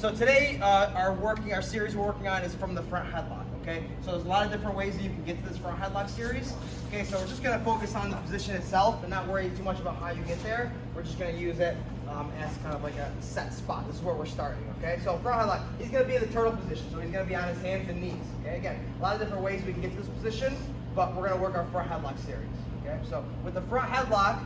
So today, our series we're working on is from the front headlock, okay? So there's a lot of different ways that you can get to this front headlock series. Okay, so we're just gonna focus on the position itself and not worry too much about how you get there. We're just gonna use it as kind of like a set spot. This is where we're starting, okay? So front headlock, he's gonna be in the turtle position. So he's gonna be on his hands and knees, okay? Again, a lot of different ways we can get to this position, but we're gonna work our front headlock series, okay? So with the front headlock,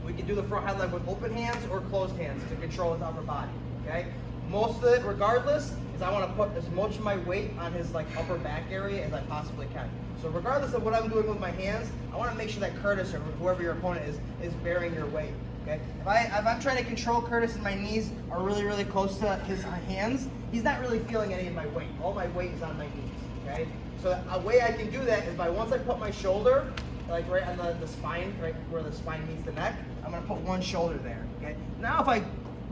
we can do the front headlock with open hands or closed hands to control his upper body, okay? Most of it, regardless, is I want to put as much of my weight on his like upper back area as I possibly can. So regardless of what I'm doing with my hands, I want to make sure that Curtis or whoever your opponent is bearing your weight, okay? If I'm trying to control Curtis and my knees are really, really close to his hands, he's not really feeling any of my weight. All my weight is on my knees, okay? So a way I can do that is by once I put my shoulder, like right on the spine, right where the spine meets the neck, I'm gonna put one shoulder there, okay? Now if I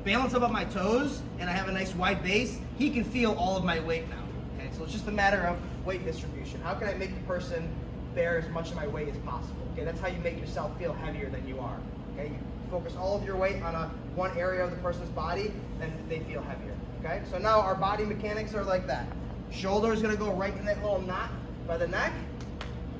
balance up on my toes and I have a nice wide base, he can feel all of my weight now, okay? So it's just a matter of weight distribution. How can I make the person bear as much of my weight as possible, okay? That's how you make yourself feel heavier than you are, okay? You focus all of your weight on one area of the person's body, then they feel heavier, okay? So now our body mechanics are like that. Shoulder is gonna go right in that little knot by the neck.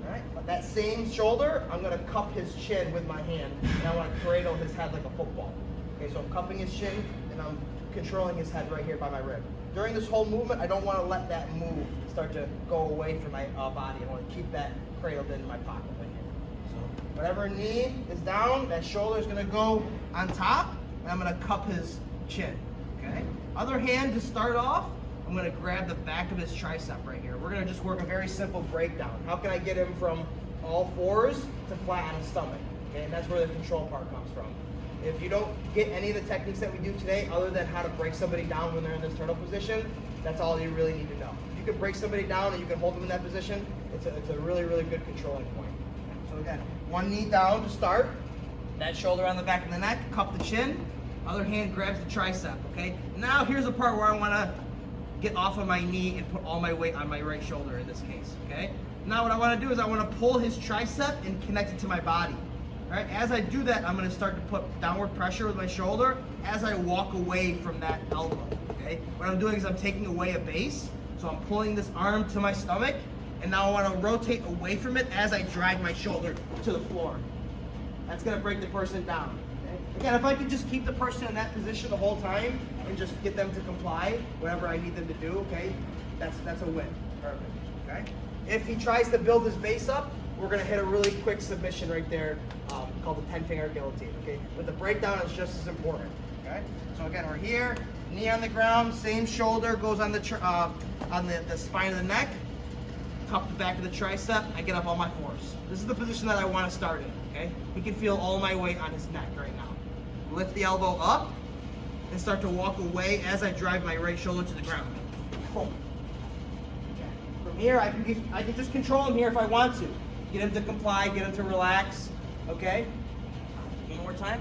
Right. That same shoulder, I'm going to cup his chin with my hand, and I want to cradle his head like a football. Okay, so I'm cupping his chin, and I'm controlling his head right here by my rib. During this whole movement, I don't want to let that move start to go away from my body. I want to keep that cradled in my pocket right here. So whatever knee is down, that shoulder is going to go on top, and I'm going to cup his chin. Okay. Other hand to start off, I'm going to grab the back of his tricep right here. We're going to just work a very simple breakdown. How can I get him from all fours to flat on his stomach? Okay, and that's where the control part comes from. If you don't get any of the techniques that we do today, other than how to break somebody down when they're in this turtle position, that's all you really need to know. If you can break somebody down and you can hold them in that position, it's a really, really good controlling point. So again, one knee down to start, that shoulder on the back of the neck, cup the chin, other hand grabs the tricep, okay? Now here's the part where I want to get off of my knee and put all my weight on my right shoulder in this case, okay? Now what I want to do is I want to pull his tricep and connect it to my body. All right, as I do that, I'm going to start to put downward pressure with my shoulder as I walk away from that elbow, okay? What I'm doing is I'm taking away a base, so I'm pulling this arm to my stomach, and now I want to rotate away from it as I drag my shoulder to the floor. That's going to break the person down. Again, if I could just keep the person in that position the whole time and just get them to comply, whatever I need them to do, okay, that's a win. Perfect, okay? If he tries to build his base up, we're gonna hit a really quick submission right there called the 10-finger guillotine, okay? But the breakdown is just as important, okay? So again, we're here, knee on the ground, same shoulder goes on the spine of the neck, cup the back of the tricep, I get up on my fours. This is the position that I want to start in, okay? He can feel all my weight on his neck right now. Lift the elbow up and start to walk away as I drive my right shoulder to the ground. Boom. Okay. From here, I can just control him here if I want to. Get him to comply, get him to relax, okay? One more time.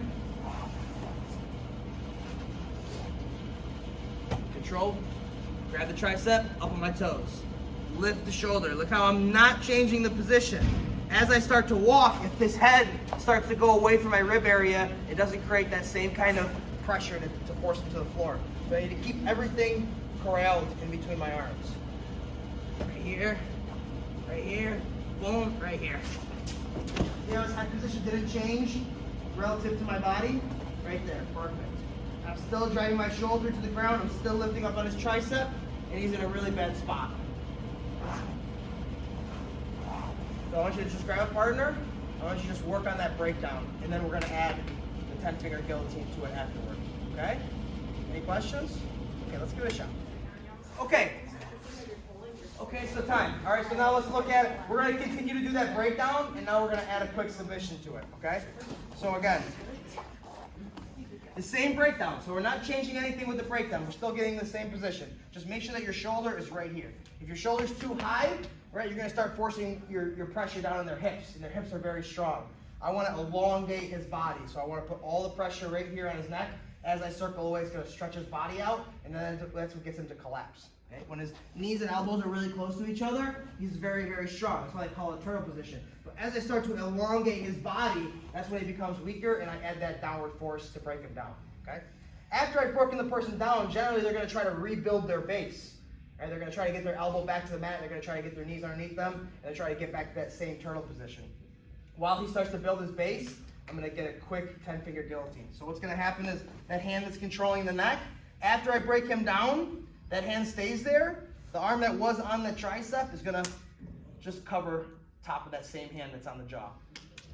Control, grab the tricep, up on my toes. Lift the shoulder. Look how I'm not changing the position. As I start to walk, if this head starts to go away from my rib area, it doesn't create that same kind of pressure to force him to the floor. So I need to keep everything corralled in between my arms. Right here, boom, right here. See how his head position didn't change relative to my body? Right there, perfect. I'm still driving my shoulder to the ground, I'm still lifting up on his tricep, and he's in a really bad spot. So I want you to just grab a partner, I want you to just work on that breakdown, and then we're going to add the 10-finger guillotine to it afterwards, okay? Any questions? Okay, let's give it a shot. Okay, so time. All right, so now let's look at it. We're going to continue to do that breakdown, and now we're going to add a quick submission to it, okay? So again, the same breakdown. So we're not changing anything with the breakdown. We're still getting the same position. Just make sure that your shoulder is right here. If your shoulder's too high, right, you're going to start forcing your pressure down on their hips, and their hips are very strong. I want to elongate his body, so I want to put all the pressure right here on his neck. As I circle away, it's going to stretch his body out, and then that's what gets him to collapse. Okay? When his knees and elbows are really close to each other, he's very, very strong. That's why they call it turtle position. But as I start to elongate his body, that's when he becomes weaker, and I add that downward force to break him down. Okay? After I've broken the person down, generally they're going to try to rebuild their base. Right? They're going to try to get their elbow back to the mat. They're going to try to get their knees underneath them, and try to get back to that same turtle position. While he starts to build his base, I'm going to get a quick 10-finger guillotine. So what's going to happen is that hand that's controlling the neck, after I break him down, that hand stays there. The arm that was on the tricep is going to just cover top of that same hand that's on the jaw,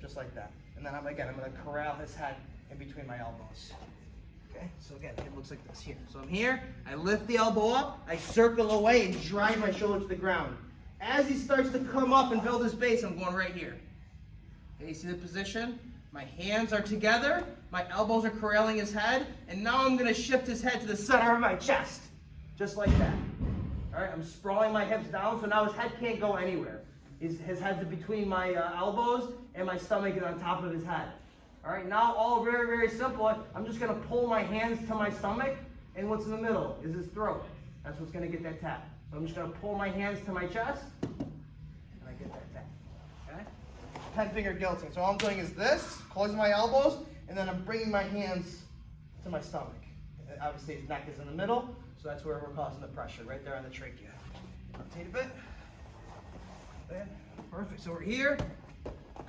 just like that. And then I'm going to corral his head in between my elbows. Okay, so again, it looks like this here. So I'm here, I lift the elbow up, I circle away and drive my shoulder to the ground. As he starts to come up and build his base, I'm going right here. Okay, you see the position? My hands are together, my elbows are corralling his head, and now I'm going to shift his head to the center of my chest, just like that. All right, I'm sprawling my hips down, so now his head can't go anywhere. His head's between my elbows, and my stomach is on top of his head. All right, now all very, very simple. I'm just going to pull my hands to my stomach, and what's in the middle is his throat. That's what's going to get that tap. So I'm just going to pull my hands to my chest, and I get that tap. Okay? 10-finger guillotine. So all I'm doing is this, closing my elbows, and then I'm bringing my hands to my stomach. Obviously, his neck is in the middle, so that's where we're causing the pressure, right there on the trachea. Rotate a bit. Perfect. So we're here.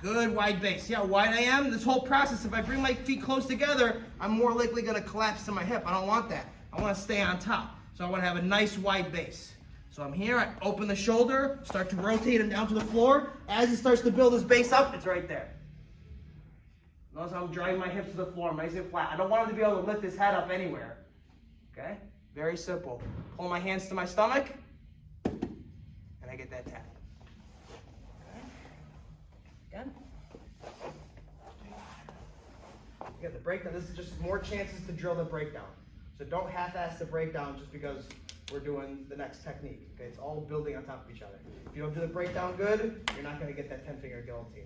Good wide base. See how wide I am? This whole process, if I bring my feet close together, I'm more likely going to collapse to my hip. I don't want that. I want to stay on top. So I want to have a nice wide base. So I'm here, I open the shoulder, start to rotate him down to the floor. As he starts to build his base up, it's right there. Notice how I'm driving my hips to the floor, nice and flat. I don't want him to be able to lift his head up anywhere. Okay? Very simple. Pull my hands to my stomach, and I get that tap. Again. You get the breakdown. This is just more chances to drill the breakdown. So don't half-ass the breakdown just because we're doing the next technique. Okay, it's all building on top of each other. If you don't do the breakdown good, you're not going to get that 10-finger guillotine.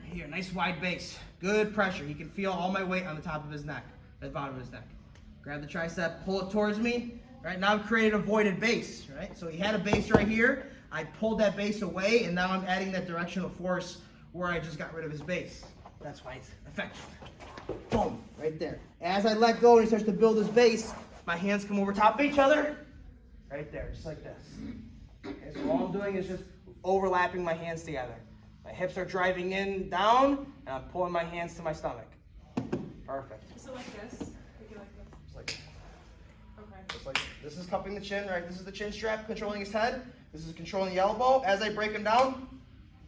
Here, nice wide base. Good pressure. You can feel all my weight on the top of his neck, the bottom of his neck. Grab the tricep, pull it towards me. Right now I've created a voided base. Right, so he had a base right here. I pulled that base away, and now I'm adding that directional force where I just got rid of his base. That's why it's effective. Boom, right there. As I let go and he starts to build his base, my hands come over top of each other, right there, just like this. Okay, so all I'm doing is just overlapping my hands together. My hips are driving in, down, and I'm pulling my hands to my stomach. Perfect. So like this? Like this? Just like Okay. just like this is cupping the chin, right? This is the chin strap controlling his head. This is controlling the elbow. As I break him down,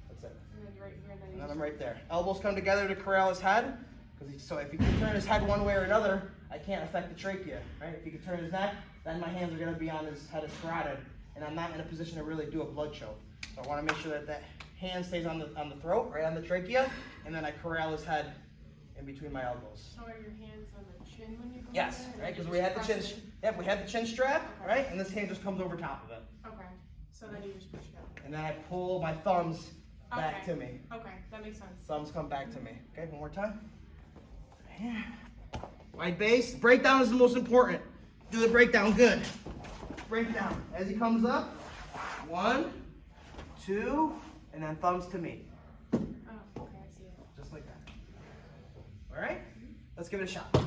that's it. And then you're right here, And then I'm right there. Elbows come together to corral his head. So if he can turn his head one way or another, I can't affect the trachea, right? If he can turn his neck, then my hands are going to be on his head as carotid, and I'm not in a position to really do a blood choke. So I want to make sure that that hand stays on the throat, right on the trachea, and then I corral his head in between my elbows. So are your hands on the chin when you go Yes, in there? right? Because we had the chin. Yep, we had the chin strap, right? And this hand just comes over top of it. Okay. So then you just push it out. And then I pull my thumbs back Okay. to me. Okay, that makes sense. Thumbs come back to me. Okay, one more time. Wide base. Breakdown is the most important. Do the breakdown good. Breakdown. As he comes up, 1, 2, and then thumbs to me. Oh, okay, I see it. Just like that. All right? Let's give it a shot. All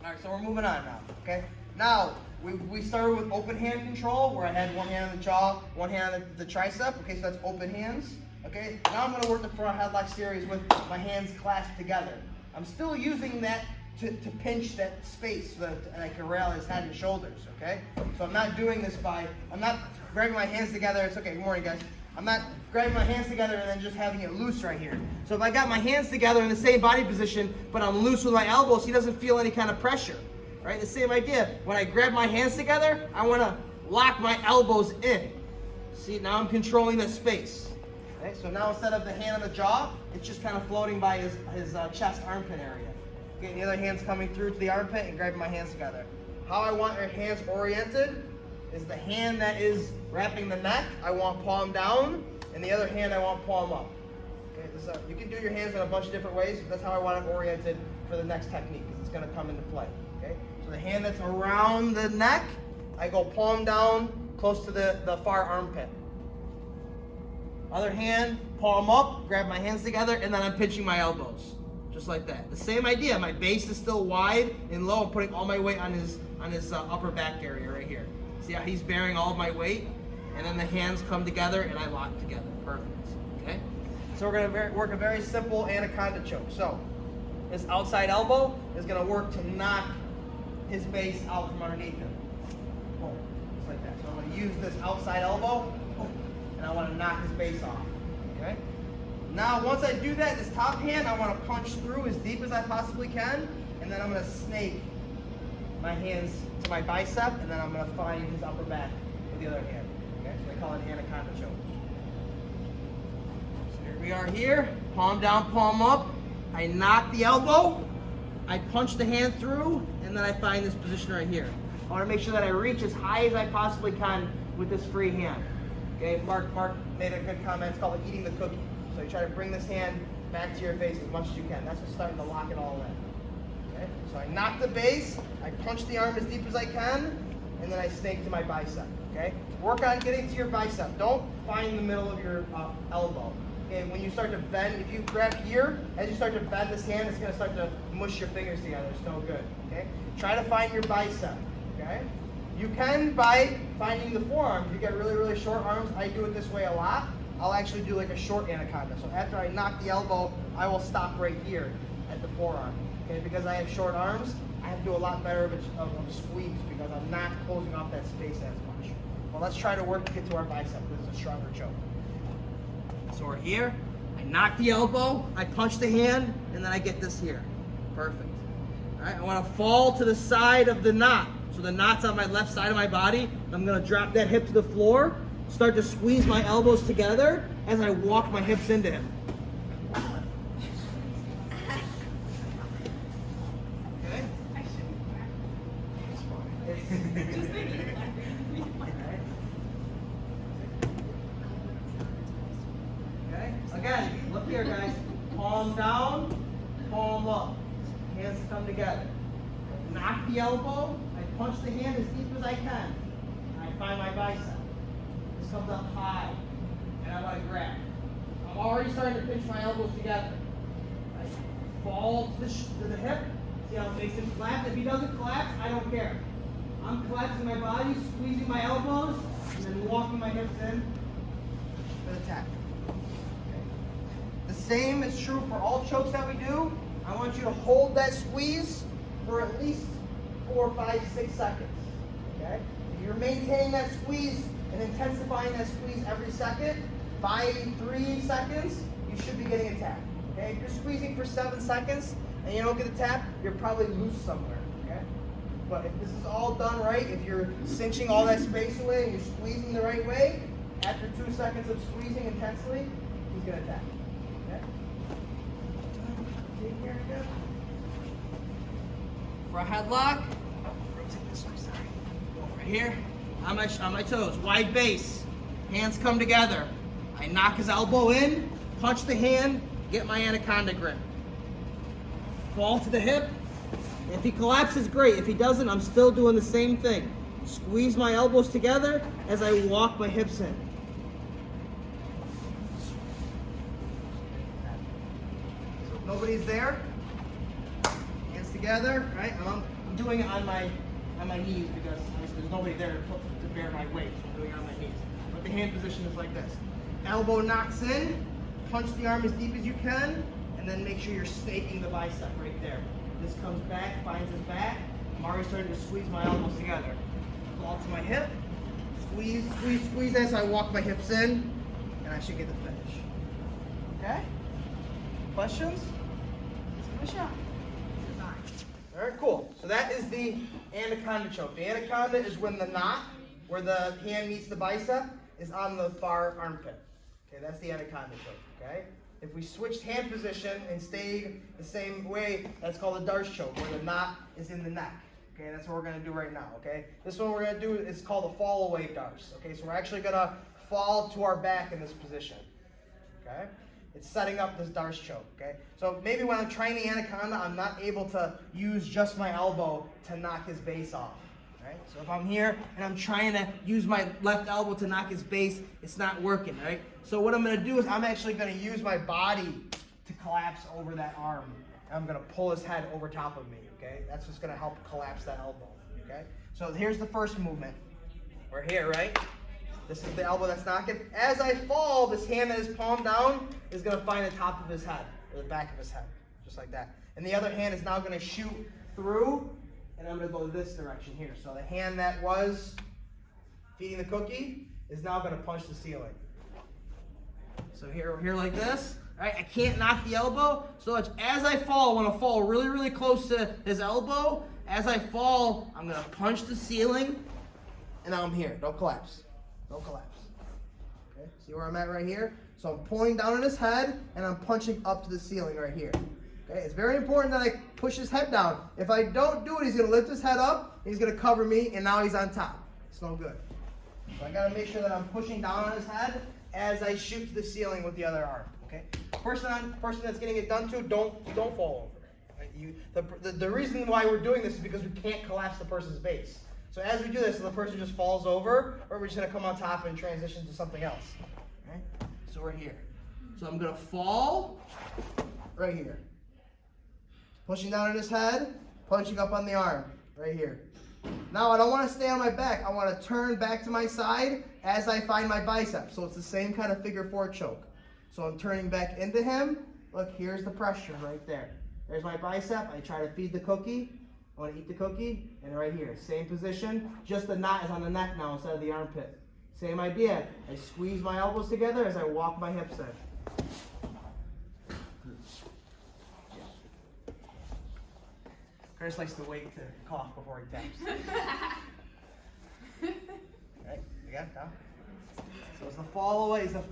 right, so we're moving on now, okay? Now, we started with open hand control, where I had one hand on the jaw, one hand on the tricep. Okay, so that's open hands. Okay, now I'm going to work the front headlock series with my hands clasped together. I'm still using that to pinch that space so that I can rail his head and shoulders, okay? So I'm not doing this I'm not grabbing my hands together. It's okay, good morning, guys. I'm not grabbing my hands together and then just having it loose right here. So if I got my hands together in the same body position, but I'm loose with my elbows, he doesn't feel any kind of pressure, right? The same idea. When I grab my hands together, I want to lock my elbows in. See, now I'm controlling the space. Okay, so now instead of the hand on the jaw, it's just kind of floating by his chest armpit area. Okay, the other hand's coming through to the armpit and grabbing my hands together. How I want your hands oriented is the hand that is wrapping the neck, I want palm down, and the other hand I want palm up. Okay, you can do your hands in a bunch of different ways, but that's how I want it oriented for the next technique, because it's going to come into play. Okay, so the hand that's around the neck, I go palm down close to the far armpit. Other hand, palm up, grab my hands together, and then I'm pinching my elbows. just like that. The same idea. My base is still wide and low. I'm putting all my weight on his upper back area right here. See how he's bearing all of my weight? And then the hands come together and I lock together. Perfect. Okay? So we're gonna work a very simple anaconda choke. So this outside elbow is gonna work to knock his base out from underneath him. Boom. Just like that. So I'm gonna use this outside elbow, boom, and I wanna knock his base off. Okay? Now once I do that, this top hand, I wanna punch through as deep as I possibly can, and then I'm gonna snake my hands to my bicep, and then I'm gonna find his upper back with the other hand. Okay? So I call it anaconda choke. So here we are here, palm down, palm up. I knock the elbow, I punch the hand through, and then I find this position right here. I want to make sure that I reach as high as I possibly can with this free hand. Okay, Mark made a good comment. It's called eating the cookie. So you try to bring this hand back to your face as much as you can. That's what's starting to lock it all in. Okay, so I knock the base, I punch the arm as deep as I can, and then I snake to my bicep. Okay, work on getting to your bicep. Don't find the middle of your elbow. Okay, when you start to bend, if you grab here, as you start to bend this hand, it's going to start to mush your fingers together. It's no good. Okay, try to find your bicep. Okay, you can by finding the forearm. If you get really, really short arms, I do it this way a lot. I'll actually do like a short anaconda. So after I knock the elbow, I will stop right here at the forearm. Okay, because I have short arms, I have to do a lot better of a squeeze because I'm not closing off that space as much. Well, let's try to work to get to our bicep. This is a stronger choke. So we're here, I knock the elbow, I punch the hand, and then I get this here. Perfect. All right, I want to fall to the side of the knot. So the knot's on my left side of my body. I'm going to drop that hip to the floor, start to squeeze my elbows together as I walk my hips into him. Okay? I shouldn't clap. Just thinking. Again, look here, guys. Palm down, palm up. Hands come together. Knock the elbow. I punch the hand as deep as I can. I find my bicep. This comes up high, and I want to grab. I'm already starting to pinch my elbows together. I fall to the hip. See how it makes him collapse? If he doesn't collapse, I don't care. I'm collapsing my body, squeezing my elbows, and then walking my hips in for the tap. The same is true for all chokes that we do. I want you to hold that squeeze for at least 4, 5, 6 seconds. Okay? If you're maintaining that squeeze and intensifying that squeeze every second, by 3 seconds, you should be getting a tap. Okay? If you're squeezing for 7 seconds and you don't get a tap, you're probably loose somewhere. Okay? But if this is all done right, if you're cinching all that space away and you're squeezing the right way, after 2 seconds of squeezing intensely, he's going to tap. For a headlock, right here, on my toes, wide base, hands come together. I knock his elbow in, punch the hand, get my anaconda grip. Fall to the hip. If he collapses, great. If he doesn't, I'm still doing the same thing. Squeeze my elbows together as I walk my hips in. So if nobody's there, together, right? I'm doing it on my knees because there's nobody there to bear my weight. So I'm doing it on my knees. But the hand position is like this. Elbow knocks in, punch the arm as deep as you can, and then make sure you're staking the bicep right there. This comes back, finds his back. I'm already starting to squeeze my elbows together. Fall to my hip, squeeze, squeeze, squeeze as I walk my hips in, and I should get the finish. Okay? Questions? Let's give it a shot. All right, cool. So that is the anaconda choke. The anaconda is when the knot, where the hand meets the bicep, is on the far armpit. Okay, that's the anaconda choke, okay? If we switched hand position and stayed the same way, that's called a DARCE choke, where the knot is in the neck. Okay, that's what we're gonna do right now, okay? This one we're gonna do is called a fall away DARCE. Okay, so we're actually gonna fall to our back in this position, okay? It's setting up this DARCE choke, okay? So maybe when I'm trying the anaconda, I'm not able to use just my elbow to knock his base off, right? So if I'm here and I'm trying to use my left elbow to knock his base, it's not working, right? So what I'm gonna do is I'm actually gonna use my body to collapse over that arm I'm gonna pull his head over top of me, okay? That's just gonna help collapse that elbow, okay? So here's the first movement. We're here, right? This is the elbow that's knocking. As I fall, this hand that is palmed down is gonna find the top of his head, or the back of his head, just like that. And the other hand is now gonna shoot through, and I'm gonna go this direction here. So the hand that was feeding the cookie is now gonna punch the ceiling. So here, we're here like this. Right, I can't knock the elbow, so as I fall, I want to fall really, really close to his elbow. As I fall, I'm going to punch the ceiling, and now I'm here. Don't collapse. Don't collapse. Okay, see where I'm at right here? So I'm pulling down on his head, and I'm punching up to the ceiling right here. Okay, it's very important that I push his head down. If I don't do it, he's going to lift his head up, he's going to cover me, and now he's on top. It's no good. So I got to make sure that I'm pushing down on his head as I shoot to the ceiling with the other arm. Okay, person that's getting it done to, don't fall over. Right? The reason why we're doing this is because we can't collapse the person's base. So as we do this, the person just falls over, or we're just gonna come on top and transition to something else. Right? So we're here. So I'm gonna fall right here, pushing down on his head, punching up on the arm right here. Now I don't want to stay on my back. I want to turn back to my side as I find my bicep. So it's the same kind of figure 4 choke. So I'm turning back into him. Look, here's the pressure right there. There's my bicep. I try to feed the cookie. I want to eat the cookie. And right here, same position. Just the knot is on the neck now instead of the armpit. Same idea. I squeeze my elbows together as I walk my hips in. Chris likes to wait to cough before he taps. Right, you got it down. So it's the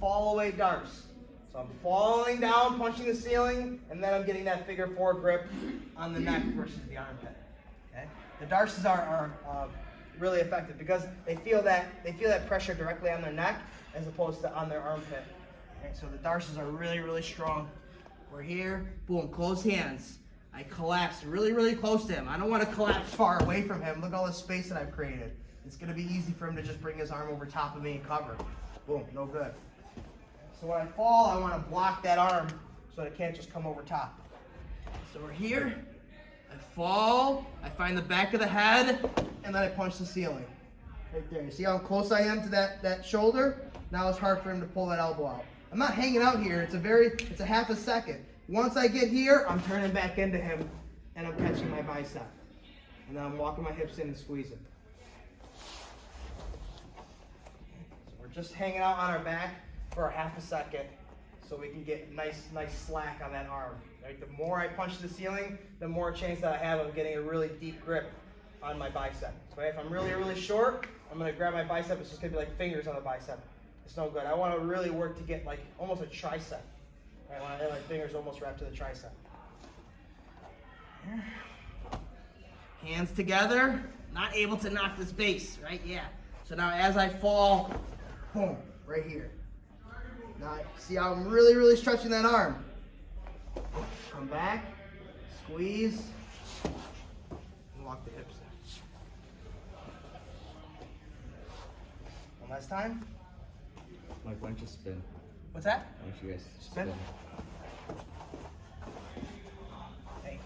fall away darce. So I'm falling down, punching the ceiling, and then I'm getting that figure 4 grip on the neck versus the armpit. Okay? The darces are really effective because they feel that pressure directly on their neck as opposed to on their armpit. Okay? So the darces are really, really strong. We're here, boom, close hands. I collapse really, really close to him. I don't want to collapse far away from him. Look at all the space that I've created. It's going to be easy for him to just bring his arm over top of me and cover. Boom, no good. So when I fall, I want to block that arm so that it can't just come over top. So we're here. I fall. I find the back of the head, and then I punch the ceiling. Right there. You see how close I am to that shoulder? Now it's hard for him to pull that elbow out. I'm not hanging out here. It's a half a second. Once I get here, I'm turning back into him, and I'm catching my bicep. And then I'm walking my hips in and squeezing. So we're just hanging out on our back for a half a second so we can get nice slack on that arm. Right? The more I punch the ceiling, the more chance that I have of getting a really deep grip on my bicep. So if I'm really, really short, I'm going to grab my bicep. It's just going to be like fingers on the bicep. It's no good. I want to really work to get like almost a tricep. Right? I want to have my fingers almost wrapped to the tricep. Hands together. Not able to knock this base, right? Yeah. So now as I fall, boom, right here. Now, see how I'm really, really stretching that arm. Come back, squeeze, and walk the hips in. One last time. Mike, why don't you spin? What's that? Why don't you guys Spin? Okay.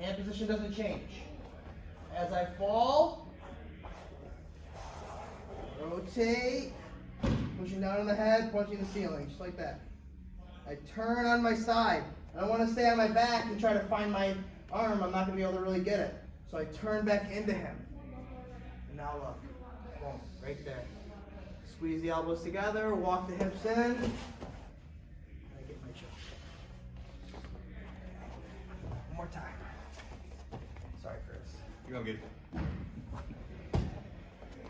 Hand position doesn't change. As I fall, rotate, pushing down on the head, punching the ceiling, just like that. I turn on my side. I don't want to stay on my back and try to find my arm. I'm not going to be able to really get it. So I turn back into him. And now look. Boom, right there. Squeeze the elbows together, walk the hips in. I get my choke. One more time. Sorry, Chris. You're all good.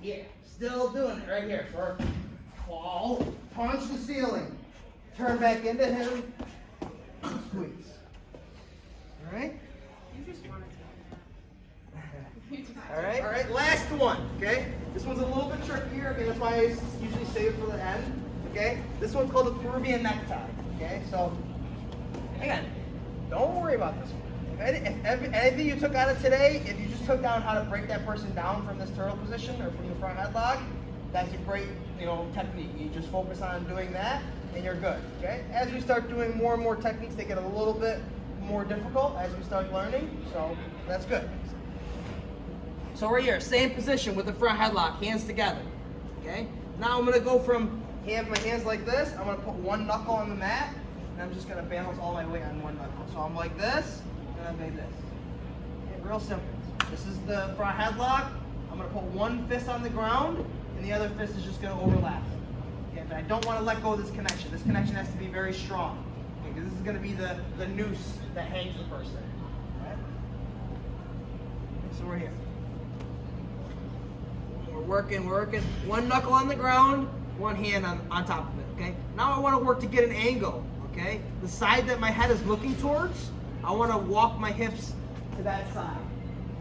Yeah, still doing it right here. So fall, punch the ceiling, turn back into him, squeeze. All right? You just wanted to. All right, last one, okay? This one's a little bit trickier, okay? That's why I usually save it for the end, okay? This one's called the Peruvian necktie, okay? So, again, don't worry about this one. If anything you took out of today, if you just took down how to break that person down from this turtle position or from the front headlock, that's a great, technique. You just focus on doing that and you're good, okay? As we start doing more and more techniques, they get a little bit more difficult as we start learning, so that's good. So we're here, same position with the front headlock, hands together, okay? Now I'm gonna go from my hands like this, I'm gonna put one knuckle on the mat, and I'm just gonna balance all my weight on one knuckle. So I'm like this, and I'm like this. Okay, real simple. This is the front headlock. I'm gonna put one fist on the ground, and the other fist is just gonna overlap. Okay, but I don't wanna let go of this connection. This connection has to be very strong, because this is gonna be the noose that hangs the person. Okay? So we're here. We're working. One knuckle on the ground, one hand on top of it, okay? Now I want to work to get an angle, okay? The side that my head is looking towards, I want to walk my hips to that side.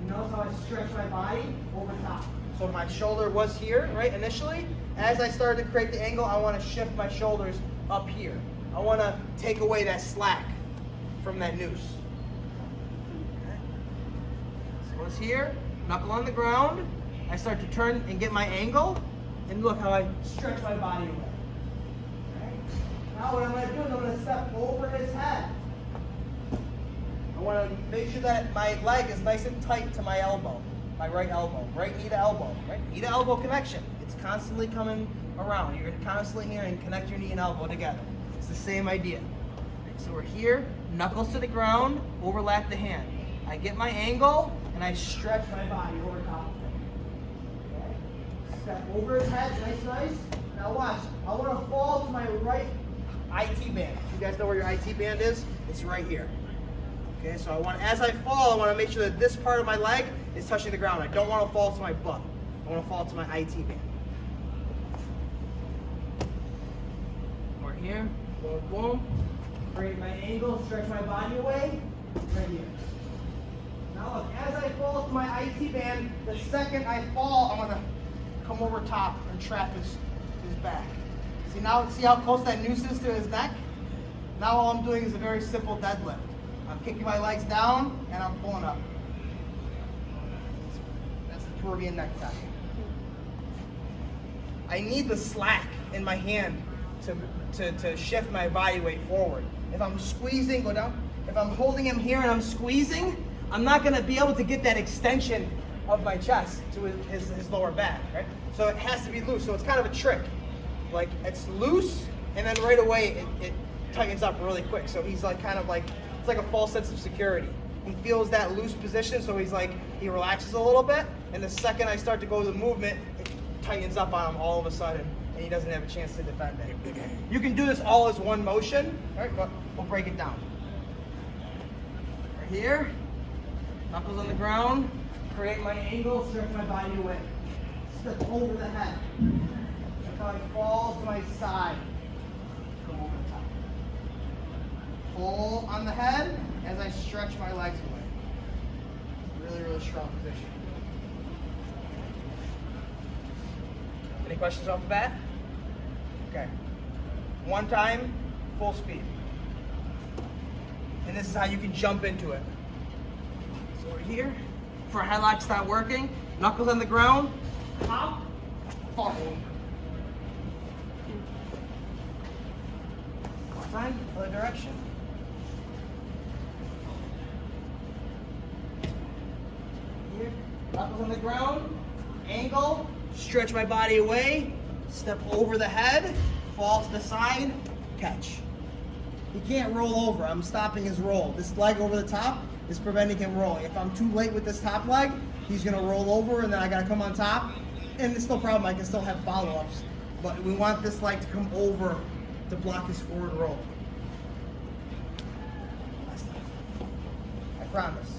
You notice how I stretch my body over top. So my shoulder was here, right, initially. As I started to create the angle, I want to shift my shoulders up here. I want to take away that slack from that noose. Okay. So it's here, knuckle on the ground. I start to turn and get my angle, and look how I stretch my body away. Okay. Now what I'm going to do is I'm going to step over his head. I want to make sure that my leg is nice and tight to my elbow, my right elbow, right knee to elbow, right knee to elbow connection. It's constantly coming around. You're constantly here and connect your knee and elbow together. It's the same idea. So we're here, knuckles to the ground, overlap the hand. I get my angle, and I stretch my body over top of it. Step over his head, nice. Now watch, I want to fall to my right IT band. You guys know where your IT band is? It's right here. Okay, so as I fall, I want to make sure that this part of my leg is touching the ground. I don't want to fall to my butt. I want to fall to my IT band. We're here, boom, boom. Create my angle, stretch my body away, right here. Now look, as I fall to my IT band, the second I fall, I'm going to come over top and trap his back. See how close that noose is to his neck? Now all I'm doing is a very simple deadlift. I'm kicking my legs down and I'm pulling up. That's the Peruvian necktie. I need the slack in my hand to shift my body weight forward. If I'm squeezing, go down. If I'm holding him here and I'm squeezing, I'm not going to be able to get that extension of my chest to his lower back, right? So it has to be loose. So it's kind of a trick. Like it's loose, and then right away it tightens up really quick. So he's like it's like a false sense of security. He feels that loose position, so he relaxes a little bit, and the second I start to go to the movement, it tightens up on him all of a sudden, and he doesn't have a chance to defend it. You can do this all as one motion, all right? But we'll break it down. Right here, knuckles on the ground. Create my angle, stretch my body away. Step over the head. Look how I fall to my side. Come over the top. Pull on the head as I stretch my legs away. Really, really strong position. Any questions off the bat? Okay. One time, full speed. And this is how you can jump into it. So we're here. For headlocks not working, knuckles on the ground, hop, fall over. One time, other direction. Here, knuckles on the ground, angle, stretch my body away, step over the head, fall to the side, catch. He can't roll over. I'm stopping his roll. This leg over the top is preventing him rolling. If I'm too late with this top leg, he's gonna roll over and then I gotta come on top. And it's no problem, I can still have follow-ups. But we want this leg to come over to block his forward roll. I promise.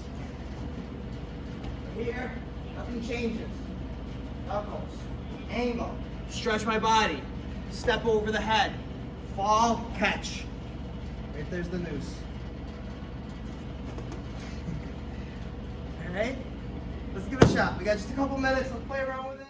Here, nothing changes. Knuckles, angle, stretch my body, step over the head, fall, catch. Right there's the noose. All right, let's give it a shot. We got just a couple minutes. Let's play around with it.